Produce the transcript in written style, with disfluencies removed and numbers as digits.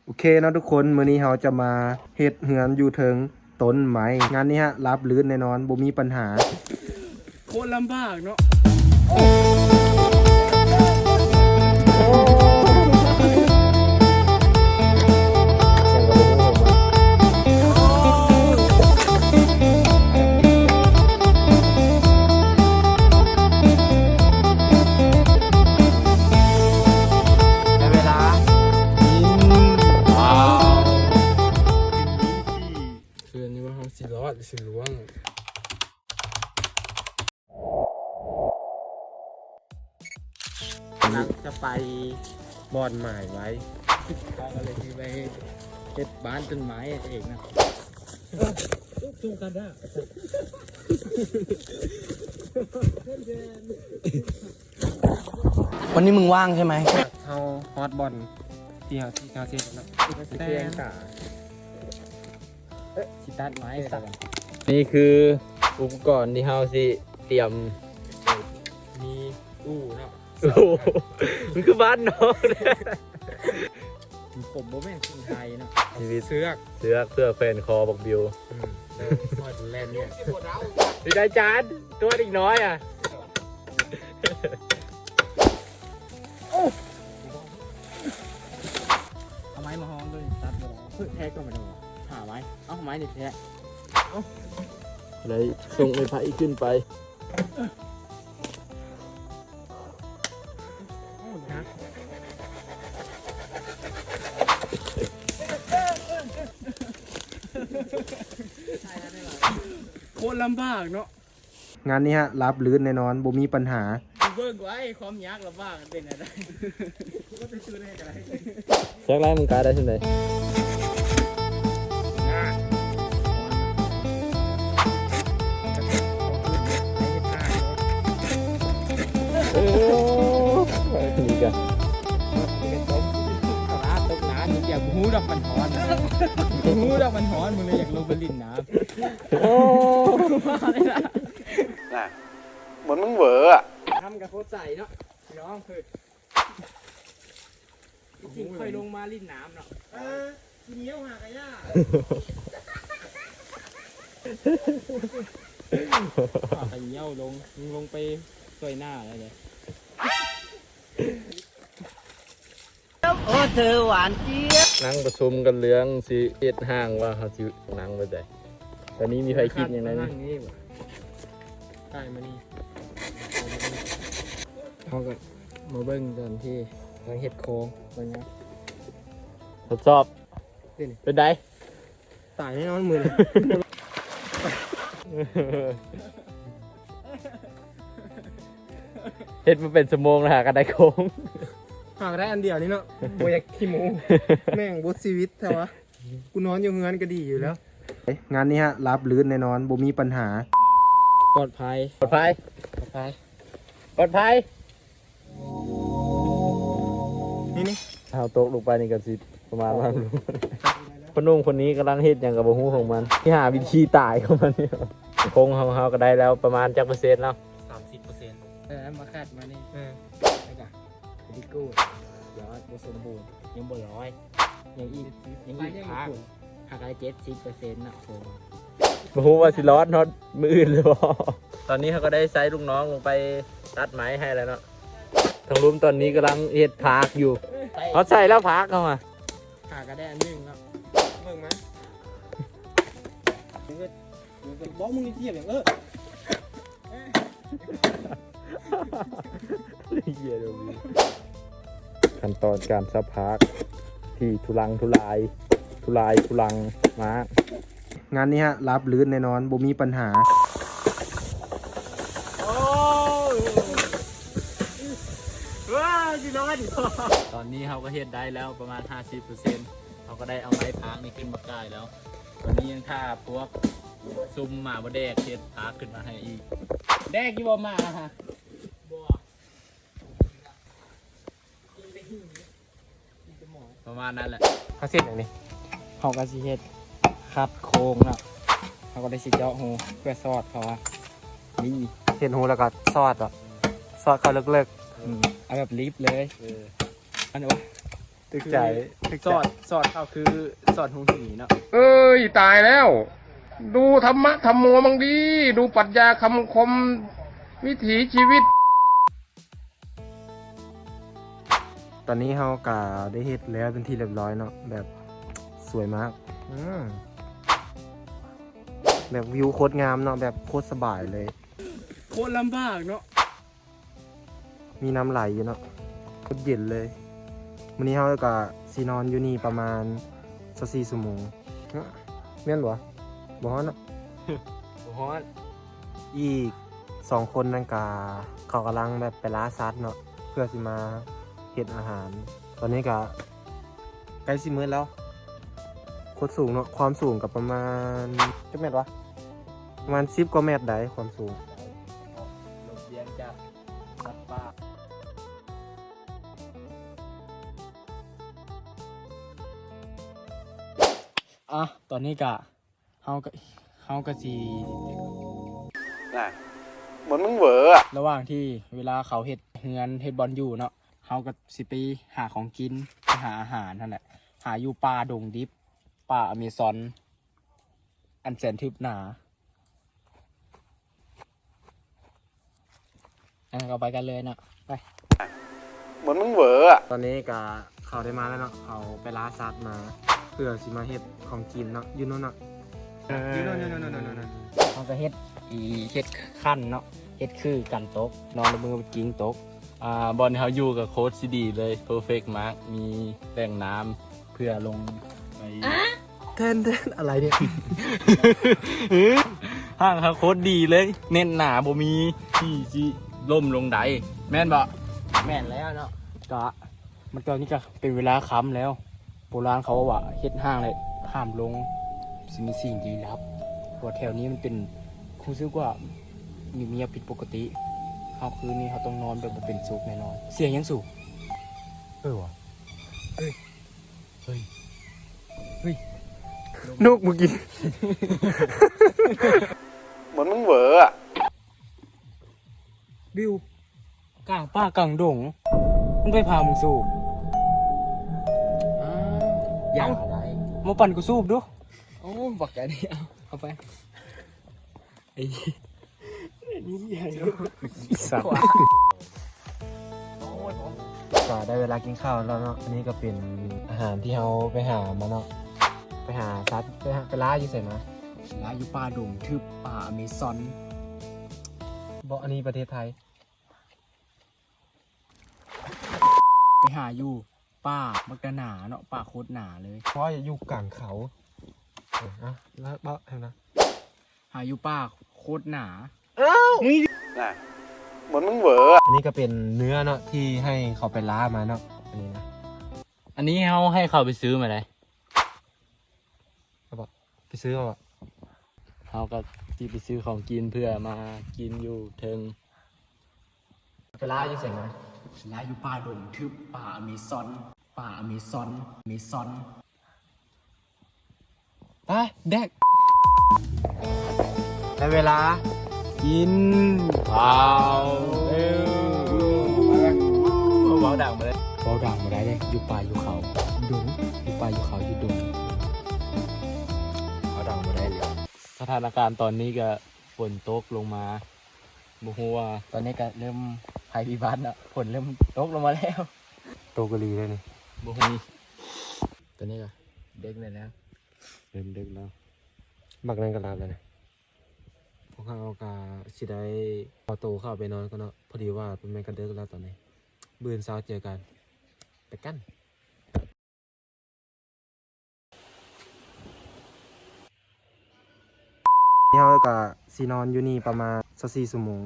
โอเคนะทุกคนมื้อนี้เราจะมาเฮ็ดเหือนอยู่เทิงต้นไม้งานนี้ฮะรับลื่นแน่นอนบ่มีปัญหาโคตรลำบากเนาะสิรอดสิล่วงจะไปบอนหมายไว้ก็เลยที่ไปเก็บบ้านต้นไม้เองนะสู้กันได้วันนี้มึงว่างใช่ไหมเฮาฮอตบอลที่เฮาเซ็ตแล้วแต่ชิตัดไม้สักนี่คืออุปกรณ์ที่เฮาสิเตรียมมีอู้เนาะโอ้มันคือบ้านน้องผมโบแม่นคนไทยเนาะชีวิตเสือกเพื่อแฟนคอบอกบิวซอยแลนเนี่ยดีใจจานตัวอีกน้อยอ่ะเอาไม้มาห้องด้วยตัดมาแล้วเพื่อแท้ก็มาดูหาไม้เอาไม้นี่แท้เลยส่งไอ้ไผ่ขึ้นไปโคตรลำบากเนาะงานนี้ฮะรับลื่นแน่นอนบ่มีปัญหาเบิกไว้ความยากลำบากเป็นอะไรก็จะชื่อได้อะไรแจ็คไล่มึงกาได้ที่ไหนนี่กันตกน้ำอยากหูดับมันหอนหูดับมันหอนมึงเลยอยากลงไปลิ่นน้ำโอ้น่ะเหมือนมึงเหวออ่ะทำกับโคตรใส่เนาะน้องคือจริงเคยลงมาลิ่นน้ำเนาะกินเยี่ยวหากระย่าไปเยี่ยวลงไปสวยหน้าอะไรเลยโอ้เธอหวานเจี๊ยบนั่งประชุมกันเรื่องสิเอ็ดห้างว่าเขาสินั่งไปไหนตอนนี้มีใครคิดอย่างไรนี่ใช่มานี่เขาก็มาเบิ้งตอนที่ทางเห็ดโค้งเป็นไงทดสอบเป็นไงตายแน่นอนมือเห็ดมาเป็นชั่วโมงแล้วหากันได้โค้งหากได้อันเดียวนี่เนาะโบอยากขี้มูแม่งบดชีวิตแต่ว่ากูนอนอยู่เงินก็ดีอยู่แล้วงานนี้ฮะรับลื่นแน่นอนบ่มีปัญหาปลอดภัยนี่เอาโต๊ะลงไปนี่กันสิประมาณว่าคนนุ่งคนนี้กำลังเฮ็ดอย่างกับบ่ฮู้ของมันที่หาวิธีตายของมันนี่คงเฮาก็ได้แล้วประมาณจักเปอร์เซ็นต์แล้ว30%มาคาดมานี่แล้วก็ดีกูยอดบ่สมบูรณ์ยังบ่ร้อยยังอีกพักหากได้70%นะโอ้บ่ฮู้ว่าสิรอดน็อตมื้ออื่นหรือบ่ตอนนี้เขาก็ได้ใส่ลูกน้องลงไปตัดไม้ให้แล้วเนาะทางรุมตอนนี้กำลังเฮ็ดพักอยู่เขาใส่แล้วพักเข้ามาหากได้อันนึงเนาะเบิ่งมั้ยบอกมึงเทียบอย่างขั้นตอนการซับพักที่ทุลังมากงานนี้ฮะรับลื่นแน่นอนบ่มีปัญหาตอนนี้เขาก็เฮ็ดได้แล้วประมาณ 50% เขาก็ได้เอาไม้พักนี่ขึ้นมาได้แล้ววันนี้ยังท่าพวกซุ่มหมาบ่แดกเฮ็ดพักขึ้นมาให้อีกแดกกี่บ่มาฮะประมาณนั้นแหละเขาเสร็จอย่างนี้เขาก็สิเฮ็ดคัดโค้งเนาะเขาก็ได้สิเจาะหูเพื่อซอดเขาว่านี่เห็นหูแล้วก็ซอดเขาเลิกเอาแบบลิฟเลยอันนี้วะ ตึกใจ สอดเขาคือสอดหงหีเนาะ เอ้ยตายแล้ว ดูธรรมะธรรมโมมังดี ดูปรัชญาคำคมวิถีชีวิต ตอนนี้เฮากะได้เฮ็ดแล้วเป็นที่เรียบร้อยเนาะแบบสวยมากแบบวิวโคตรงามเนาะแบบโคตรสบายเลย โคตรลำบากเนาะ มีน้ำไหลอยู่เนาะโคตรเย็นเลยวันนี้เฮากะสินอนอยู่นี่ประมาณ24ชั่วโมงแม่นบ่บ่ฮอดเนาะ ฮอน อีก2คนนั่นกะเขากำลังแบบไปล่าสัตว์เนาะเพื่อสิมาเฮ็ดอาหาร ตอนนี้กะใกล้สิมื้อแล้วโคตรสูงเนาะความสูงกับประมาณจักเมตรวะประมาณ10กว่าเมตรได้ความสูง ลมเย็นจากสัตว์ป่า อ่ะตอนนี้กะเฮากะสิ เหมือนมึงเหวออะ ระหว่างที่เวลาเขาเฮ็ดเฮือนเฮ็ดบอลอยู่เนาะเฮาก็สิไปหาของกินไปหาอาหารนั่นแหละหาอยู่ป่าดงดิบป่าอเมซอน อันแสนทึบหนาอันนั้นก็ไปกันเลยเนาะไป เหมือนมึงเหวออะตอนนี้กะเขาได้มาแล้วเนาะเขาไปล่าสัตว์มาเพื่อสิมาเฮ็ดของกินเนาะอยู่นู่นเนาะอยู่นู่น เขาก็เฮ็ดเฮ็ดขั้นเนาะเฮ็ดคือกันตกนอนในมือกิ้งตก บอลเขาอยู่กับโค้ชซีดีเลยเพอร์เฟกต์มาร์กมีแหล่งน้ำเพื่อลงไป แทนอะไรเนี่ย ห้างเขาโค้ชดีเลย เน้นหนาบ่มีที่สิล่มลงใดแม่นบ่ แม่นแล้วเนาะก็มันตอนนี้ก็เป็นเวลาค่ำแล้วโบราณเขาว่าเฮ็ดห้างเลยห้ามลงสิมีสิ่งลี้ลับเพราะแถวนี้มันเป็นคงซึ่งว่ามีเมียผิดปกติเขาคืนนี้เขาต้องนอนแบบบ่เป็นสุขแน่นอนเสียงยังสูง วะ เฮ้ย นกมึงกิน เหมือนมึงเหวออะ บิวกลางป่ากลางดงมันไปพามึงสูบอย่าอะไรมาปั่นกูสูบดูโอ้บักแกนี่เอาไปไอ้นี่ใหญ่ สัตว์ก็ได้เวลากินข้าวแล้วเนาะอันนี้ก็เป็นอาหารที่เราไปหามาเนาะไปหาสัตว์ไปล่าอยู่ใส่มา ร้านอยู่ป่าดงทึบป่าอเมซอน บอกอันนี้ประเทศไทย ไปหาอยู่ป่ามักกะหนาเนาะป่าโคตรหนาเลย เพราะอย่าอยู่กลางเขาอ่ะแล้วเบาเห็นนะ หาอยู่ป่าโคตรหนา เหมือนมึงเหวออันนี้ก็เป็นเนื้อเนาะที่ให้เขาไปล่ามาเนาะอันนี้นะ อันนี้เขาให้เขาไปซื้อมาเลย เขาบอกไปซื้อมาบอก เขาก็ที่ไปซื้อของกินเพื่อมากินอยู่เทิง ไปล่าอยู่ใส่มา ร้านอยู่ป่าดงทึบป่าอเมซอนป่าอเมซอนอเมซอน ไปแดกในเวลากิน ว้าวเบาดังมาเลย เบาด่างมาได้เลยอยู่ป่าอยู่เขาอยู่ดงอยู่ป่าอยู่เขาอยู่ดง เขาดังมาได้เลย สถานการณ์ตอนนี้ก็ฝนตกลงมาบ่ฮู้ว่า ตอนนี้ก็เริ่มภัยพิบัติแล้วฝนเริ่มตกลงมาแล้ว โตกะลีเลยนี่ บ่ฮู้ ตอนนี้ก็เด็กเลยแล้ว เริ่มดึกแล้วบักนั่นก็รับแล้วนะพวกเขาก็สิได้พอโตเข้าไปนอนก็เนาะพอดีว่าเป็นแม่กันเดึกแล้วตอนนี้มื้อเช้าเจอกันไปกันนี่เขาก็สินอนอยู่นี่ประมาณ24ชั่วโมง